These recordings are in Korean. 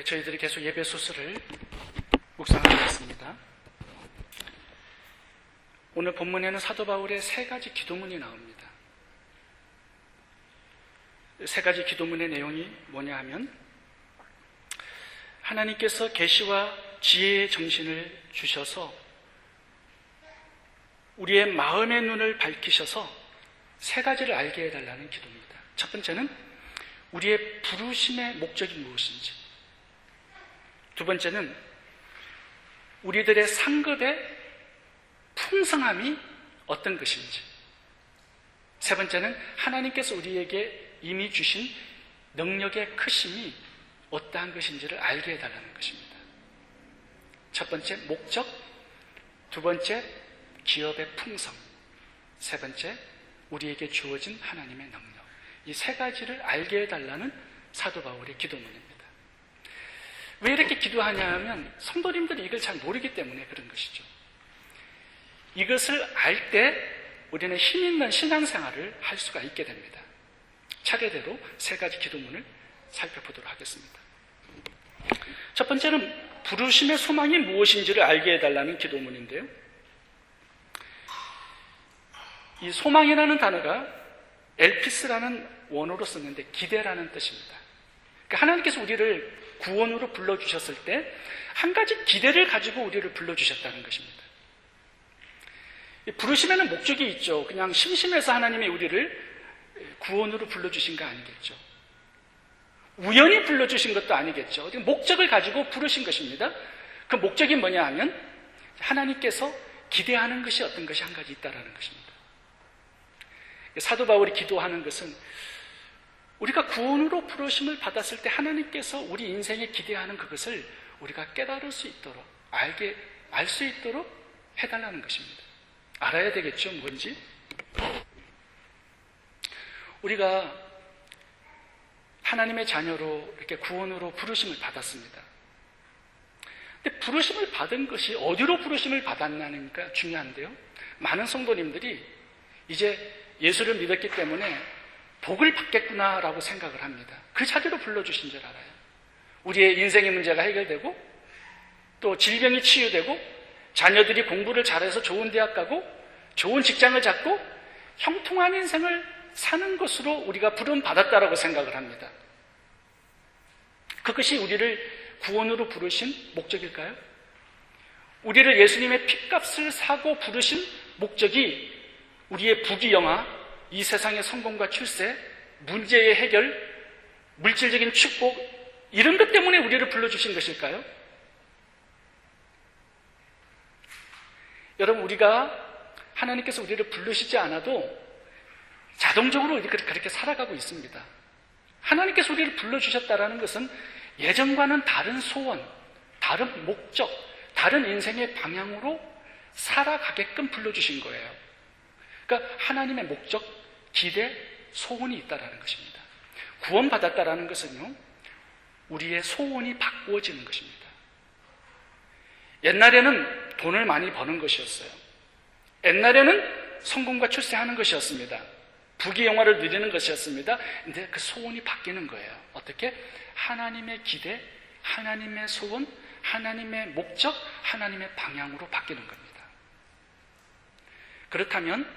저희들이 계속 에베소서를 묵상하고 있습니다. 오늘 본문에는 사도 바울의 세 가지 기도문이 나옵니다. 세 가지 기도문의 내용이 뭐냐 하면, 하나님께서 계시와 지혜의 정신을 주셔서 우리의 마음의 눈을 밝히셔서 세 가지를 알게 해달라는 기도입니다. 첫 번째는 우리의 부르심의 목적이 무엇인지, 두 번째는 우리들의 상급의 풍성함이 어떤 것인지, 세 번째는 하나님께서 우리에게 이미 주신 능력의 크심이 어떠한 것인지를 알게 해달라는 것입니다. 첫 번째 목적, 두 번째 기업의 풍성, 세 번째 우리에게 주어진 하나님의 능력, 이 세 가지를 알게 해달라는 사도 바울의 기도문입니다. 왜 이렇게 기도하냐 하면 성도님들이 이걸 잘 모르기 때문에 그런 것이죠. 이것을 알 때 우리는 힘있는 신앙생활을 할 수가 있게 됩니다. 차례대로 세 가지 기도문을 살펴보도록 하겠습니다. 첫 번째는 부르심의 소망이 무엇인지를 알게 해달라는 기도문인데요, 이 소망이라는 단어가 엘피스라는 원어로 썼는데 기대라는 뜻입니다. 그러니까 하나님께서 우리를 구원으로 불러주셨을 때 한 가지 기대를 가지고 우리를 불러주셨다는 것입니다. 부르심에는 목적이 있죠. 그냥 심심해서 하나님이 우리를 구원으로 불러주신 거 아니겠죠. 우연히 불러주신 것도 아니겠죠. 목적을 가지고 부르신 것입니다. 그 목적이 뭐냐 하면 하나님께서 기대하는 것이 어떤 것이 한 가지 있다는 것입니다. 사도 바울이 기도하는 것은 우리가 구원으로 부르심을 받았을 때 하나님께서 우리 인생에 기대하는 그것을 우리가 깨달을 수 있도록, 알 수 있도록 해달라는 것입니다. 알아야 되겠죠, 뭔지. 우리가 하나님의 자녀로 이렇게 구원으로 부르심을 받았습니다. 근데 부르심을 받은 것이 어디로 부르심을 받았냐니까 중요한데요, 많은 성도님들이 이제 예수를 믿었기 때문에 복을 받겠구나라고 생각을 합니다. 그 자리로 불러주신 줄 알아요. 우리의 인생의 문제가 해결되고, 또 질병이 치유되고, 자녀들이 공부를 잘해서 좋은 대학 가고, 좋은 직장을 잡고, 형통한 인생을 사는 것으로 우리가 부름 받았다라고 생각을 합니다. 그것이 우리를 구원으로 부르신 목적일까요? 우리를 예수님의 핏값을 사고 부르신 목적이 우리의 부귀영화, 이 세상의 성공과 출세, 문제의 해결, 물질적인 축복, 이런 것 때문에 우리를 불러주신 것일까요? 여러분, 우리가 하나님께서 우리를 부르시지 않아도 자동적으로 우리가 그렇게 살아가고 있습니다. 하나님께서 우리를 불러주셨다는 것은 예전과는 다른 소원, 다른 목적, 다른 인생의 방향으로 살아가게끔 불러주신 거예요. 그러니까 하나님의 목적, 기대, 소원이 있다는 것입니다. 구원받았다는 것은요, 우리의 소원이 바꾸어지는 것입니다. 옛날에는 돈을 많이 버는 것이었어요. 옛날에는 성공과 출세하는 것이었습니다. 부귀영화를 누리는 것이었습니다. 근데 그 소원이 바뀌는 거예요. 어떻게? 하나님의 기대, 하나님의 소원, 하나님의 목적, 하나님의 방향으로 바뀌는 겁니다. 그렇다면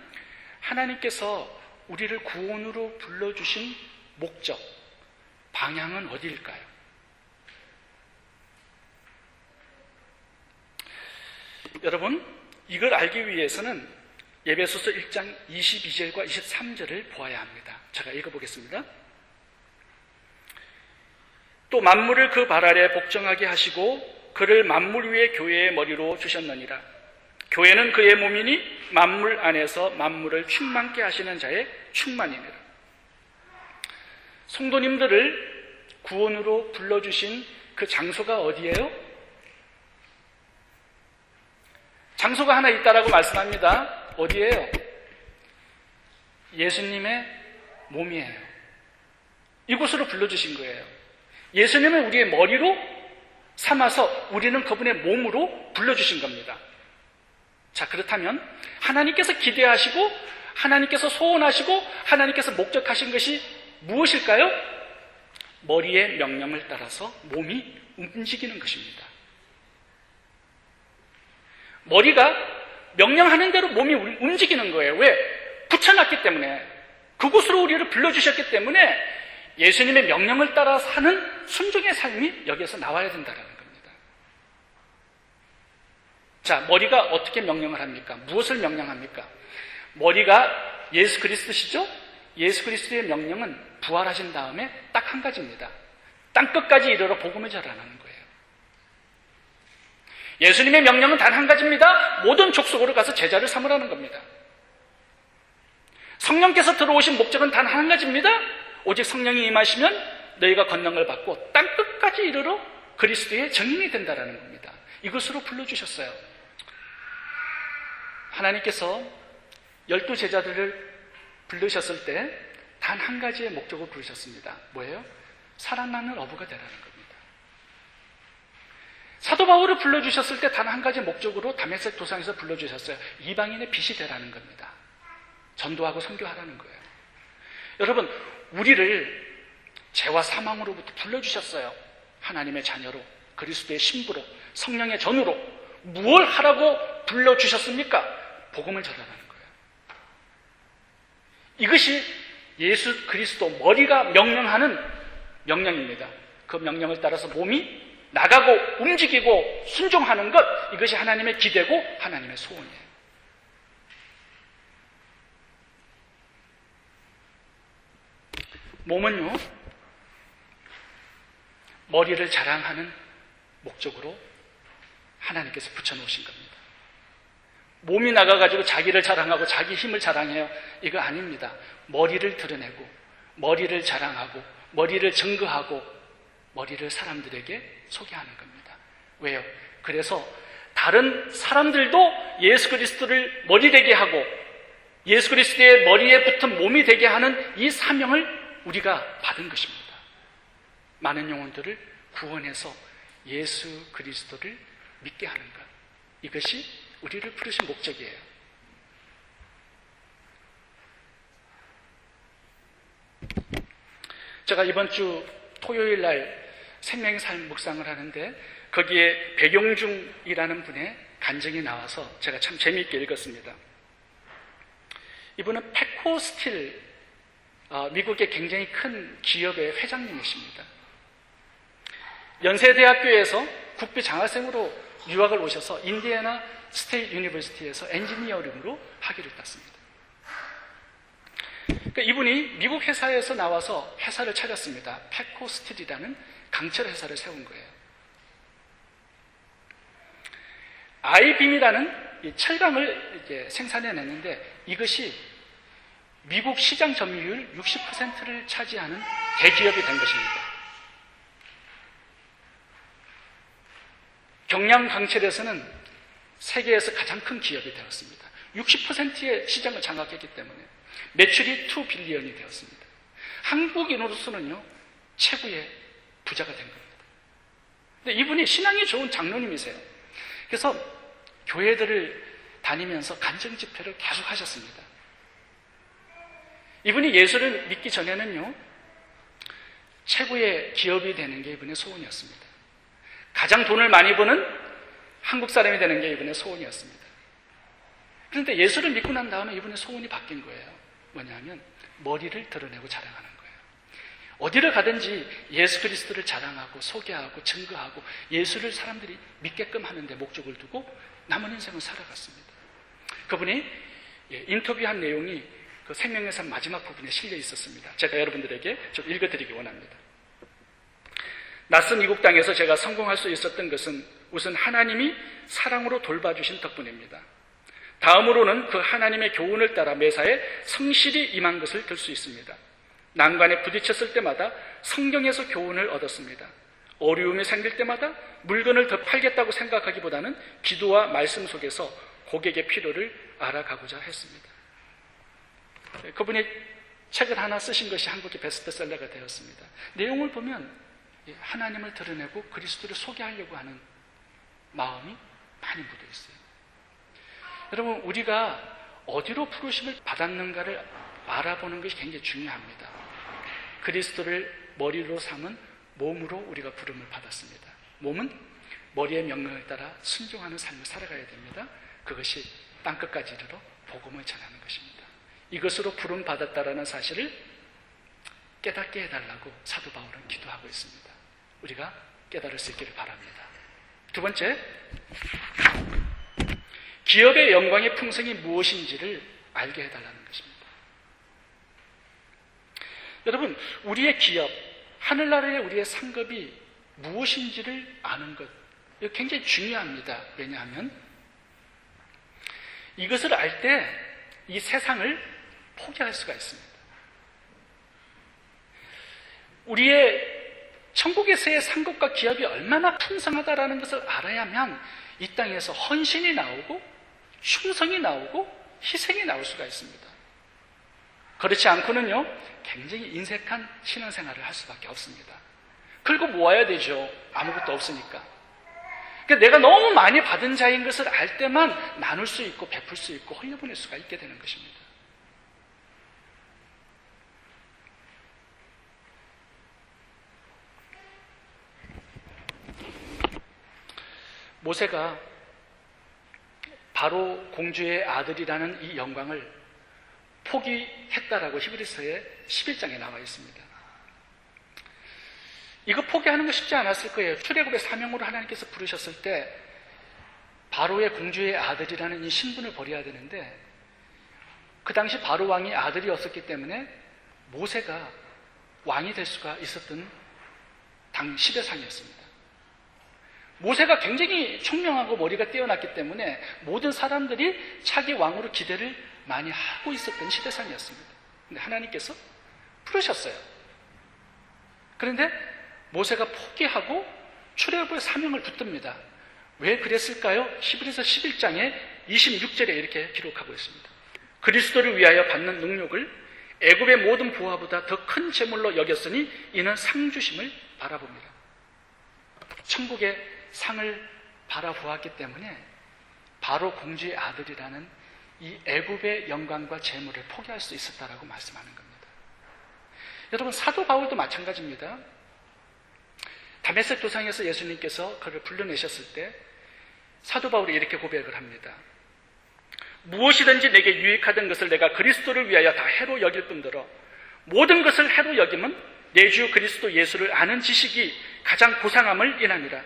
하나님께서 우리를 구원으로 불러주신 목적, 방향은 어디일까요? 여러분, 이걸 알기 위해서는 에베소서 1장 22절과 23절을 보아야 합니다. 제가 읽어보겠습니다. 또 만물을 그 발 아래 복종하게 하시고 그를 만물 위에 교회의 머리로 주셨느니라. 교회는 그의 몸이니 만물 안에서 만물을 충만케 하시는 자의 충만이니라. 성도님들을 구원으로 불러주신 그 장소가 어디예요? 장소가 하나 있다라고 말씀합니다. 어디예요? 예수님의 몸이에요. 이곳으로 불러주신 거예요. 예수님을 우리의 머리로 삼아서 우리는 그분의 몸으로 불러주신 겁니다. 자, 그렇다면 하나님께서 기대하시고 하나님께서 소원하시고 하나님께서 목적하신 것이 무엇일까요? 머리의 명령을 따라서 몸이 움직이는 것입니다. 머리가 명령하는 대로 몸이 움직이는 거예요. 왜? 붙여놨기 때문에, 그곳으로 우리를 불러주셨기 때문에 예수님의 명령을 따라 사는 순종의 삶이 여기에서 나와야 된다는 겁니다. 자, 머리가 어떻게 명령을 합니까? 무엇을 명령합니까? 머리가 예수 그리스도시죠? 예수 그리스도의 명령은 부활하신 다음에 딱 한 가지입니다. 땅끝까지 이르러 복음을 전하는 거예요. 예수님의 명령은 단 한 가지입니다. 모든 족속으로 가서 제자를 삼으라는 겁니다. 성령께서 들어오신 목적은 단 한 가지입니다. 오직 성령이 임하시면 너희가 권능을 받고 땅끝까지 이르러 그리스도의 증인이 된다는 겁니다. 이것으로 불러주셨어요. 하나님께서 12 제자들을 부르셨을 때 단 한 가지의 목적으로 부르셨습니다. 뭐예요? 사랑하는 어부가 되라는 겁니다. 사도 바울을 불러주셨을 때 단 한 가지 목적으로 다메섹 도상에서 불러주셨어요. 이방인의 빛이 되라는 겁니다. 전도하고 선교하라는 거예요. 여러분, 우리를 죄와 사망으로부터 불러주셨어요. 하나님의 자녀로, 그리스도의 신부로, 성령의 전우로. 무엇을 하라고 불러주셨습니까? 복음을 전하라는 거예요. 이것이 예수 그리스도 머리가 명령하는 명령입니다. 그 명령을 따라서 몸이 나가고 움직이고 순종하는 것, 이것이 하나님의 기대고 하나님의 소원이에요. 몸은요, 머리를 자랑하는 목적으로 하나님께서 붙여놓으신 겁니다. 몸이 나가가지고 자기를 자랑하고 자기 힘을 자랑해요. 이거 아닙니다. 머리를 드러내고, 머리를 자랑하고, 머리를 증거하고, 머리를 사람들에게 소개하는 겁니다. 왜요? 그래서 다른 사람들도 예수 그리스도를 머리 되게 하고, 예수 그리스도의 머리에 붙은 몸이 되게 하는 이 사명을 우리가 받은 것입니다. 많은 영혼들을 구원해서 예수 그리스도를 믿게 하는 것, 이것이 우리를 부르신 목적이에요. 제가 이번 주 토요일 날 생명의 삶 묵상을 하는데 거기에 백용중이라는 분의 간증이 나와서 제가 참 재미있게 읽었습니다. 이분은 패코스틸, 미국의 굉장히 큰 기업의 회장님이십니다. 연세대학교에서 국비 장학생으로 유학을 오셔서 인디애나 스테이트 유니버시티에서 엔지니어링으로 학위를 땄습니다. 그러니까 이분이 미국 회사에서 나와서 회사를 차렸습니다. 패코스틸이라는 강철 회사를 세운 거예요. 아이빔이라는 철강을 이제 생산해냈는데 이것이 미국 시장 점유율 60%를 차지하는 대기업이 된 것입니다. 경량강철에서는 세계에서 가장 큰 기업이 되었습니다. 60%의 시장을 장악했기 때문에 매출이 2 빌리언이 되었습니다. 한국인으로서는요, 최고의 부자가 된 겁니다. 근데 이분이 신앙이 좋은 장로님이세요. 그래서 교회들을 다니면서 간증 집회를 계속 하셨습니다. 이분이 예수를 믿기 전에는요, 최고의 기업이 되는 게 이분의 소원이었습니다. 가장 돈을 많이 버는 한국 사람이 되는 게 이분의 소원이었습니다. 그런데 예수를 믿고 난 다음에 이분의 소원이 바뀐 거예요. 뭐냐면 머리를 드러내고 자랑하는 거예요. 어디를 가든지 예수 그리스도를 자랑하고 소개하고 증거하고 예수를 사람들이 믿게끔 하는 데 목적을 두고 남은 인생을 살아갔습니다. 그분이 인터뷰한 내용이 그 생명의 삶 마지막 부분에 실려 있었습니다. 제가 여러분들에게 좀 읽어드리기 원합니다. 낯선 이국 땅에서 제가 성공할 수 있었던 것은 우선 하나님이 사랑으로 돌봐주신 덕분입니다. 다음으로는 그 하나님의 교훈을 따라 매사에 성실히 임한 것을 들 수 있습니다. 난관에 부딪혔을 때마다 성경에서 교훈을 얻었습니다. 어려움이 생길 때마다 물건을 더 팔겠다고 생각하기보다는 기도와 말씀 속에서 고객의 필요를 알아가고자 했습니다. 그분이 책을 하나 쓰신 것이 한국의 베스트셀러가 되었습니다. 내용을 보면 하나님을 드러내고 그리스도를 소개하려고 하는 마음이 많이 묻어 있어요. 여러분, 우리가 어디로 부르심을 받았는가를 알아보는 것이 굉장히 중요합니다. 그리스도를 머리로 삼은 몸으로 우리가 부름을 받았습니다. 몸은 머리의 명령을 따라 순종하는 삶을 살아가야 됩니다. 그것이 땅끝까지 이르러 복음을 전하는 것입니다. 이것으로 부름 받았다라는 사실을 깨닫게 해달라고 사도 바울은 기도하고 있습니다. 우리가 깨달을 수 있기를 바랍니다. 두 번째, 기업의 영광의 풍성이 무엇인지를 알게 해달라는 것입니다. 여러분, 우리의 기업, 하늘나라의 우리의 상급이 무엇인지를 아는 것, 이거 굉장히 중요합니다. 왜냐하면 이것을 알 때 이 세상을 포기할 수가 있습니다. 우리의 천국에서의 상급과 기업이 얼마나 풍성하다라는 것을 알아야만 이 땅에서 헌신이 나오고 충성이 나오고 희생이 나올 수가 있습니다. 그렇지 않고는요, 굉장히 인색한 신앙생활을 할 수밖에 없습니다. 그리고 모아야 되죠. 아무것도 없으니까. 그러니까 내가 너무 많이 받은 자인 것을 알 때만 나눌 수 있고 베풀 수 있고 흘려보낼 수가 있게 되는 것입니다. 모세가 바로 공주의 아들이라는 이 영광을 포기했다라고 히브리서의 11장에 나와 있습니다. 이거 포기하는 거 쉽지 않았을 거예요. 출애굽의 사명으로 하나님께서 부르셨을 때 바로의 공주의 아들이라는 이 신분을 버려야 되는데, 그 당시 바로 왕이 아들이 없었기 때문에 모세가 왕이 될 수가 있었던 당 시대상이었습니다. 모세가 굉장히 총명하고 머리가 뛰어났기 때문에 모든 사람들이 차기 왕으로 기대를 많이 하고 있었던 시대상이었습니다. 근데 하나님께서 부르셨어요. 그런데 모세가 포기하고 출애굽의 사명을 붙듭니다. 왜 그랬을까요? 히브리서 11장에 26절에 이렇게 기록하고 있습니다. 그리스도를 위하여 받는 능력을 애굽의 모든 보화보다 더 큰 재물로 여겼으니 이는 상 주심을 바라봅니다. 천국의 상을 바라보았기 때문에 바로 공주의 아들이라는 이 애굽의 영광과 재물을 포기할 수 있었다라고 말씀하는 겁니다. 여러분, 사도 바울도 마찬가지입니다. 다메섹 도상에서 예수님께서 그를 불러내셨을 때 사도 바울이 이렇게 고백을 합니다. 무엇이든지 내게 유익하던 것을 내가 그리스도를 위하여 다 해로 여길 뿐더러 모든 것을 해로 여김은 내 주 그리스도 예수를 아는 지식이 가장 고상함을 인함이라.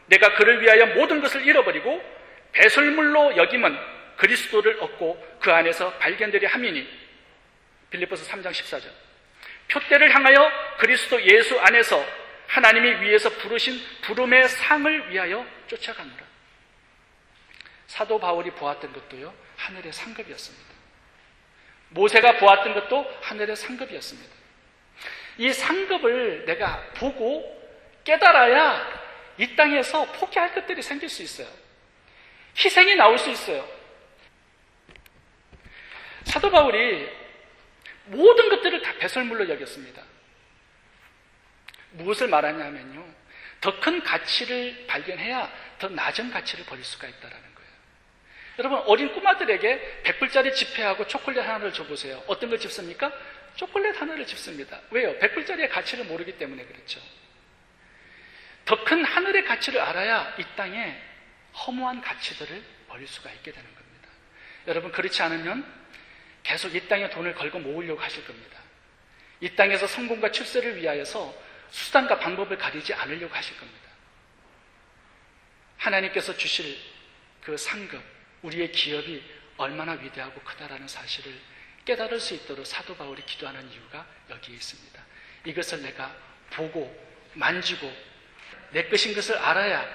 내가 그를 위하여 모든 것을 잃어버리고 배설물로 여김은 그리스도를 얻고 그 안에서 발견되려 함이니. 빌립보서 3장 14절. 표대를 향하여 그리스도 예수 안에서 하나님이 위에서 부르신 부름의 상을 위하여 쫓아가노라. 사도 바울이 보았던 것도요, 하늘의 상급이었습니다. 모세가 보았던 것도 하늘의 상급이었습니다. 이 상급을 내가 보고 깨달아야 이 땅에서 포기할 것들이 생길 수 있어요. 희생이 나올 수 있어요. 사도 바울이 모든 것들을 다 배설물로 여겼습니다. 무엇을 말하냐 하면요, 더 큰 가치를 발견해야 더 낮은 가치를 버릴 수가 있다는 거예요. 여러분, 어린 꼬마들에게 100불짜리 지폐하고 초콜릿 하나를 줘보세요. 어떤 걸 집습니까? 초콜릿 하나를 집습니다. 왜요? 100불짜리의 가치를 모르기 때문에 그렇죠. 더 큰 하늘의 가치를 알아야 이 땅에 허무한 가치들을 버릴 수가 있게 되는 겁니다. 여러분, 그렇지 않으면 계속 이 땅에 돈을 걸고 모으려고 하실 겁니다. 이 땅에서 성공과 출세를 위하여서 수단과 방법을 가리지 않으려고 하실 겁니다. 하나님께서 주실 그 상급, 우리의 기업이 얼마나 위대하고 크다라는 사실을 깨달을 수 있도록 사도 바울이 기도하는 이유가 여기에 있습니다. 이것을 내가 보고 만지고 내 것인 것을 알아야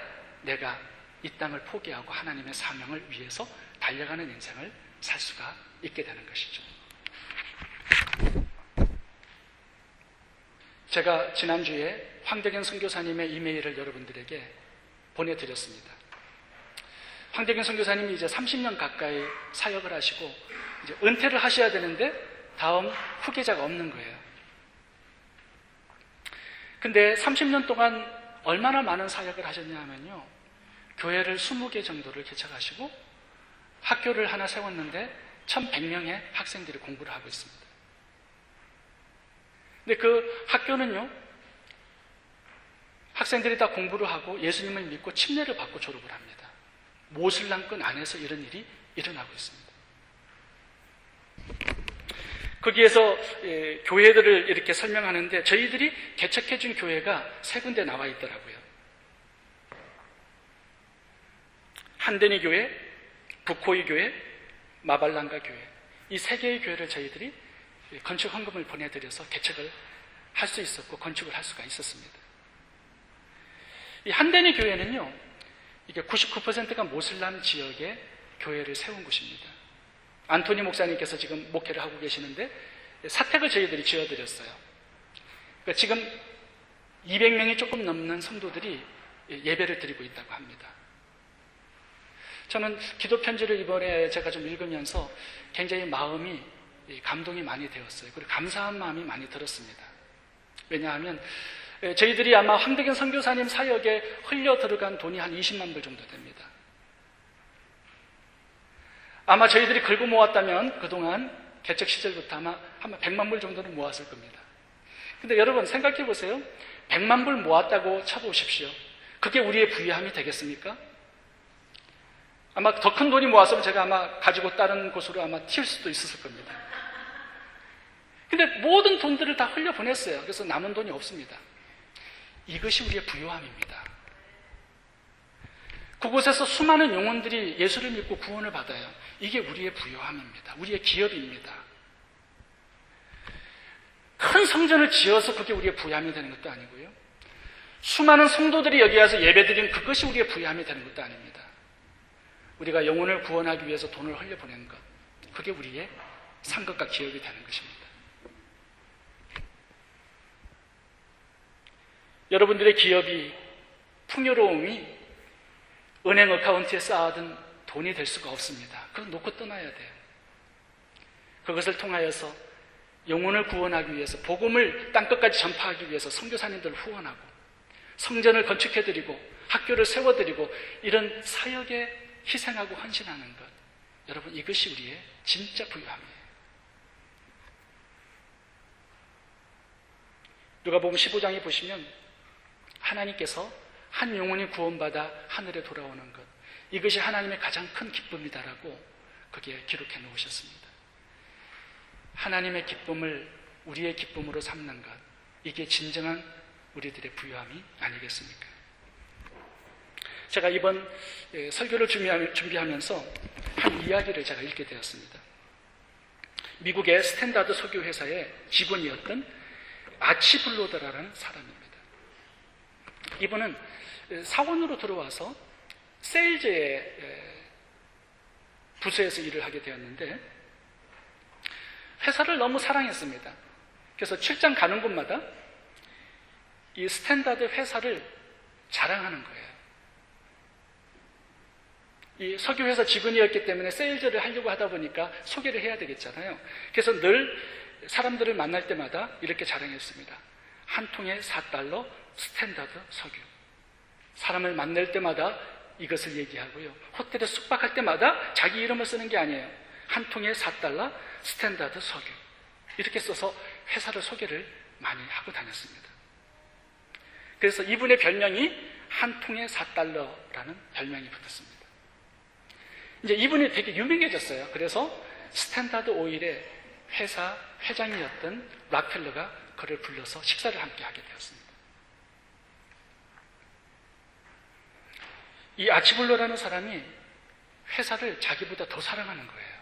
내가 이 땅을 포기하고 하나님의 사명을 위해서 달려가는 인생을 살 수가 있게 되는 것이죠. 제가 지난주에 황대경 선교사님의 이메일을 여러분들에게 보내드렸습니다. 황대경 선교사님이 이제 30년 가까이 사역을 하시고 이제 은퇴를 하셔야 되는데 다음 후계자가 없는 거예요. 근데 30년 동안 얼마나 많은 사역을 하셨냐 하면요, 교회를 20개 정도를 개척하시고 학교를 하나 세웠는데 1100명의 학생들이 공부를 하고 있습니다. 근데 그 학교는요, 학생들이 다 공부를 하고 예수님을 믿고 침례를 받고 졸업을 합니다. 모슬람권 안에서 이런 일이 일어나고 있습니다. 거기에서 교회들을 이렇게 설명하는데 저희들이 개척해준 교회가 3군데 나와 있더라고요. 한데니 교회, 부코이 교회, 마발랑가 교회, 이 3개의 교회를 저희들이 건축 헌금을 보내드려서 개척을 할 수 있었고 건축을 할 수가 있었습니다. 이 한데니 교회는요, 이게 99%가 모슬람 지역에 교회를 세운 곳입니다. 안토니 목사님께서 지금 목회를 하고 계시는데 사택을 저희들이 지어드렸어요. 그러니까 지금 200명이 조금 넘는 성도들이 예배를 드리고 있다고 합니다. 저는 기도 편지를 이번에 제가 좀 읽으면서 굉장히 마음이 감동이 많이 되었어요. 그리고 감사한 마음이 많이 들었습니다. 왜냐하면 저희들이 아마 황대경 선교사님 사역에 흘려 들어간 돈이 한 20만 불 정도 됩니다. 아마 저희들이 긁어 모았다면 그동안 개척 시절부터 아마 100만 불 정도는 모았을 겁니다. 근데 여러분 생각해 보세요. 100만 불 모았다고 쳐보십시오. 그게 우리의 부유함이 되겠습니까? 아마 더 큰 돈이 모았으면 제가 아마 가지고 다른 곳으로 아마 튈 수도 있었을 겁니다. 근데 모든 돈들을 다 흘려보냈어요. 그래서 남은 돈이 없습니다. 이것이 우리의 부유함입니다. 그곳에서 수많은 영혼들이 예수를 믿고 구원을 받아요. 이게 우리의 부유함입니다. 우리의 기업입니다. 큰 성전을 지어서 그게 우리의 부유함이 되는 것도 아니고요. 수많은 성도들이 여기 와서 예배드리는 그것이 우리의 부유함이 되는 것도 아닙니다. 우리가 영혼을 구원하기 위해서 돈을 흘려보내는 것, 그게 우리의 상급과 기업이 되는 것입니다. 여러분들의 기업이, 풍요로움이 은행 어카운트에 쌓아둔 돈이 될 수가 없습니다. 그걸 놓고 떠나야 돼요. 그것을 통하여서 영혼을 구원하기 위해서, 복음을 땅끝까지 전파하기 위해서 선교사님들을 후원하고 성전을 건축해드리고 학교를 세워드리고 이런 사역에 희생하고 헌신하는 것, 여러분 이것이 우리의 진짜 부유함이에요. 누가복음 15장에 보시면 하나님께서 한 영혼이 구원받아 하늘에 돌아오는 것, 이것이 하나님의 가장 큰 기쁨이다라고 거기에 기록해 놓으셨습니다. 하나님의 기쁨을 우리의 기쁨으로 삼는 것, 이게 진정한 우리들의 부유함이 아니겠습니까? 제가 이번 설교를 준비하면서 한 이야기를 제가 읽게 되었습니다. 미국의 스탠다드 석유회사의 직원이었던 아치블로드라는 사람입니다. 이분은 사원으로 들어와서 세일즈의 부서에서 일을 하게 되었는데 회사를 너무 사랑했습니다. 그래서 출장 가는 곳마다 이 스탠다드 회사를 자랑하는 거예요. 이 석유회사 직원이었기 때문에 세일즈를 하려고 하다 보니까 소개를 해야 되겠잖아요. 그래서 늘 사람들을 만날 때마다 이렇게 자랑했습니다. 한 통에 $4 스탠다드 석유. 사람을 만날 때마다 이것을 얘기하고요. 호텔에 숙박할 때마다 자기 이름을 쓰는 게 아니에요. 한 통에 $4 스탠다드 석유. 이렇게 써서 회사를 소개를 많이 하고 다녔습니다. 그래서 이분의 별명이 한 통에 $4라는 별명이 붙었습니다. 이제 이분이 되게 유명해졌어요. 그래서 스탠다드 오일의 회사 회장이었던 락펠러가 그를 불러서 식사를 함께 하게 되었습니다. 이 아치블로라는 사람이 회사를 자기보다 더 사랑하는 거예요.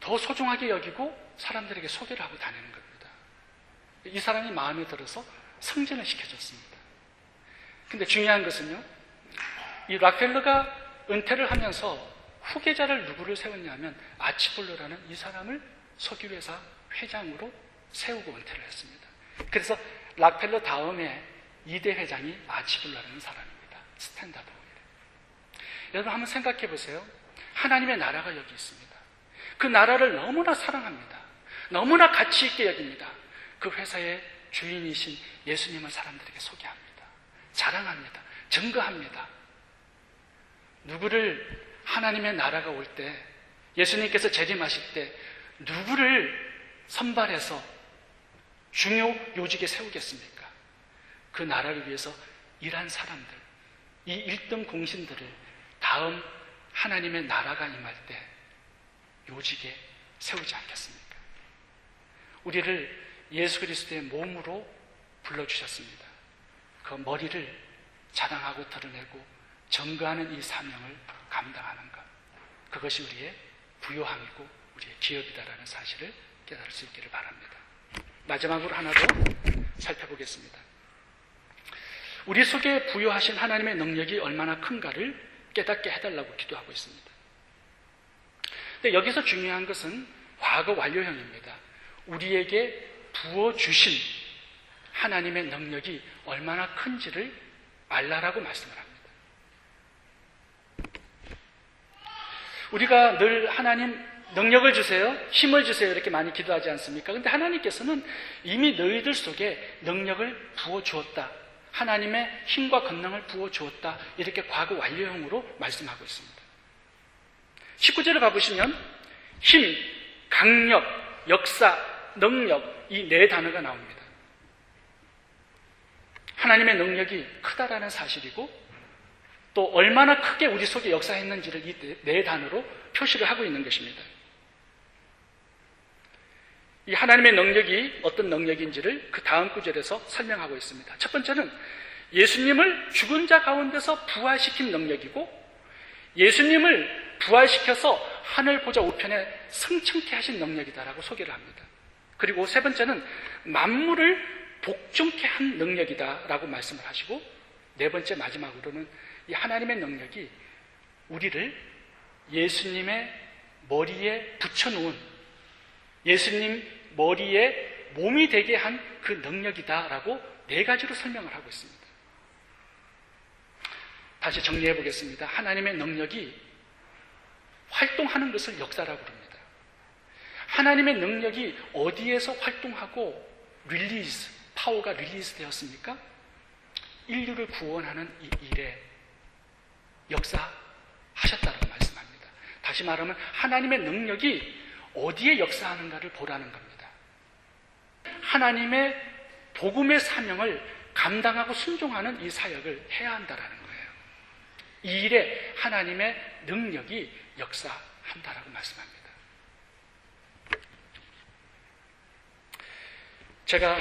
더 소중하게 여기고 사람들에게 소개를 하고 다니는 겁니다. 이 사람이 마음에 들어서 승진을 시켜줬습니다. 근데 중요한 것은요, 이 락펠러가 은퇴를 하면서 후계자를 누구를 세웠냐면 아치블로라는 이 사람을 석유회사 회장으로 세우고 은퇴를 했습니다. 그래서 락펠러 다음에 2대 회장이 아치블로라는 사람입니다. 스탠다드 오일. 여러분 한번 생각해 보세요. 하나님의 나라가 여기 있습니다. 그 나라를 너무나 사랑합니다. 너무나 가치 있게 여깁니다. 그 회사의 주인이신 예수님을 사람들에게 소개합니다. 자랑합니다. 증거합니다. 누구를 하나님의 나라가 올 때, 예수님께서 재림하실 때 누구를 선발해서 중요 요직에 세우겠습니까? 그 나라를 위해서 일한 사람들, 이 1등 공신들을 다음 하나님의 나라가 임할 때 요직에 세우지 않겠습니까? 우리를 예수 그리스도의 몸으로 불러주셨습니다. 그 머리를 자랑하고 드러내고 증거하는 이 사명을 감당하는 것, 그것이 우리의 부요함이고 우리의 기업이다라는 사실을 깨달을 수 있기를 바랍니다. 마지막으로 하나 더 살펴보겠습니다. 우리 속에 부여하신 하나님의 능력이 얼마나 큰가를 깨닫게 해달라고 기도하고 있습니다. 근데 여기서 중요한 것은 과거 완료형입니다. 우리에게 부어주신 하나님의 능력이 얼마나 큰지를 알라라고 말씀을 합니다. 우리가 늘 하나님 능력을 주세요, 힘을 주세요 이렇게 많이 기도하지 않습니까? 그런데 하나님께서는 이미 너희들 속에 능력을 부어주었다, 하나님의 힘과 권능을 부어주었다, 이렇게 과거 완료형으로 말씀하고 있습니다. 19절을 가보시면 힘, 강력, 역사, 능력, 이 네 단어가 나옵니다. 하나님의 능력이 크다라는 사실이고 또 얼마나 크게 우리 속에 역사했는지를 이 네 단어로 표시를 하고 있는 것입니다. 이 하나님의 능력이 어떤 능력인지를 그 다음 구절에서 설명하고 있습니다. 첫 번째는 예수님을 죽은 자 가운데서 부활시킨 능력이고 예수님을 부활시켜서 하늘 보좌 우편에 승천케 하신 능력이다라고 소개를 합니다. 그리고 세 번째는 만물을 복종케 한 능력이다라고 말씀을 하시고 네 번째 마지막으로는 이 하나님의 능력이 우리를 예수님의 머리에 붙여놓은 예수님 머리에 몸이 되게 한 그 능력이다라고 네 가지로 설명을 하고 있습니다. 다시 정리해 보겠습니다. 하나님의 능력이 활동하는 것을 역사라고 부릅니다. 하나님의 능력이 어디에서 활동하고 파워가 릴리즈 되었습니까? 인류를 구원하는 이 일에 역사하셨다고 말씀합니다. 다시 말하면 하나님의 능력이 어디에 역사하는가를 보라는 겁니다. 하나님의 복음의 사명을 감당하고 순종하는 이 사역을 해야 한다는 거예요. 이 일에 하나님의 능력이 역사한다라고 말씀합니다. 제가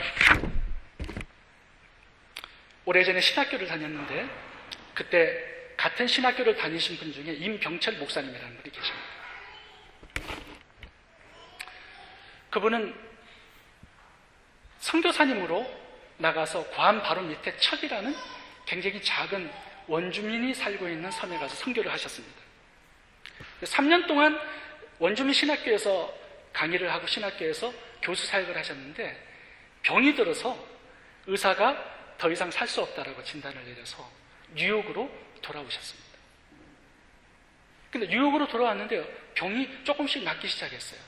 오래전에 신학교를 다녔는데 그때 같은 신학교를 다니신 분 중에 임병철 목사님이라는 분이 계십니다. 그분은 선교사님으로 나가서 괌 바로 밑에 척이라는 굉장히 작은 원주민이 살고 있는 섬에 가서 선교를 하셨습니다. 3년 동안 원주민 신학교에서 강의를 하고 신학교에서 교수 사역을 하셨는데 병이 들어서 의사가 더 이상 살 수 없다라고 진단을 내려서 뉴욕으로 돌아오셨습니다. 근데 뉴욕으로 돌아왔는데 병이 조금씩 낫기 시작했어요.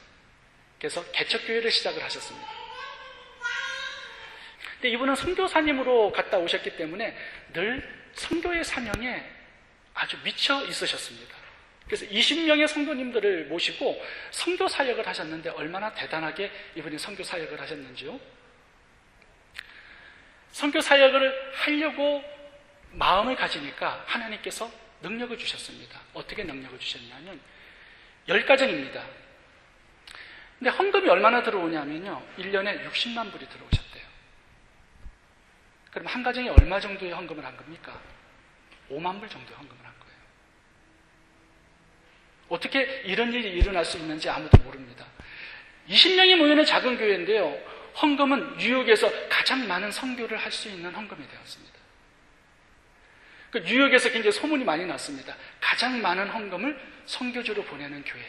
그래서 개척교회를 시작을 하셨습니다. 근데 이분은 선교사님으로 갔다 오셨기 때문에 늘 선교의 사명에 아주 미쳐 있으셨습니다. 그래서 20명의 성도님들을 모시고 선교 사역을 하셨는데 얼마나 대단하게 이분이 선교 사역을 하셨는지요. 선교 사역을 하려고 마음을 가지니까 하나님께서 능력을 주셨습니다. 어떻게 능력을 주셨냐면 10가정입니다. 근데 헌금이 얼마나 들어오냐면요 1년에 60만 불이 들어오셨대요. 그럼 한 가정이 얼마 정도의 헌금을 한 겁니까? 5만 불 정도의 헌금을 한 거예요. 어떻게 이런 일이 일어날 수 있는지 아무도 모릅니다. 20명이 모이는 작은 교회인데요, 헌금은 뉴욕에서 가장 많은 선교를 할 수 있는 헌금이 되었습니다. 뉴욕에서 굉장히 소문이 많이 났습니다. 가장 많은 헌금을 선교주로 보내는 교회.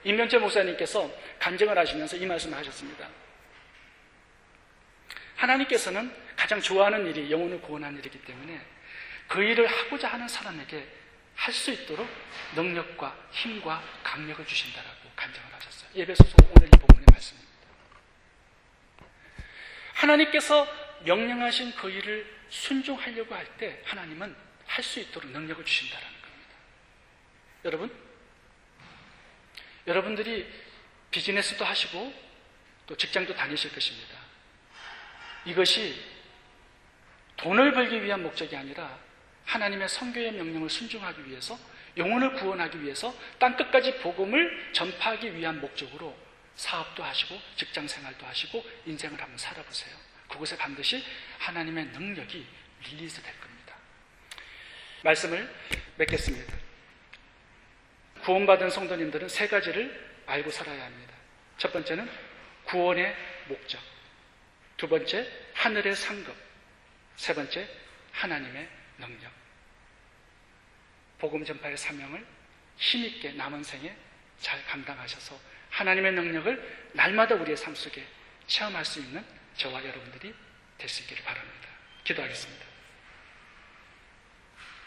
임병철 목사님께서 간증을 하시면서 이 말씀을 하셨습니다. 하나님께서는 가장 좋아하는 일이 영혼을 구원하는 일이기 때문에 그 일을 하고자 하는 사람에게 할 수 있도록 능력과 힘과 강력을 주신다라고 간증을 하셨어요. 에베소서 오늘 이 본문의 말씀입니다. 하나님께서 명령하신 그 일을 순종하려고 할 때 하나님은 할 수 있도록 능력을 주신다라는 겁니다. 여러분들이 비즈니스도 하시고 또 직장도 다니실 것입니다. 이것이 돈을 벌기 위한 목적이 아니라 하나님의 선교의 명령을 순종하기 위해서, 영혼을 구원하기 위해서 땅끝까지 복음을 전파하기 위한 목적으로 사업도 하시고 직장 생활도 하시고 인생을 한번 살아보세요. 그곳에 반드시 하나님의 능력이 릴리즈 될 겁니다. 말씀을 맺겠습니다. 구원받은 성도님들은 세 가지를 알고 살아야 합니다. 첫 번째는 구원의 목적, 두 번째 하늘의 상급, 세 번째 하나님의 능력. 복음 전파의 사명을 힘있게 남은 생에 잘 감당하셔서 하나님의 능력을 날마다 우리의 삶 속에 체험할 수 있는 저와 여러분들이 될 수 있기를 바랍니다. 기도하겠습니다.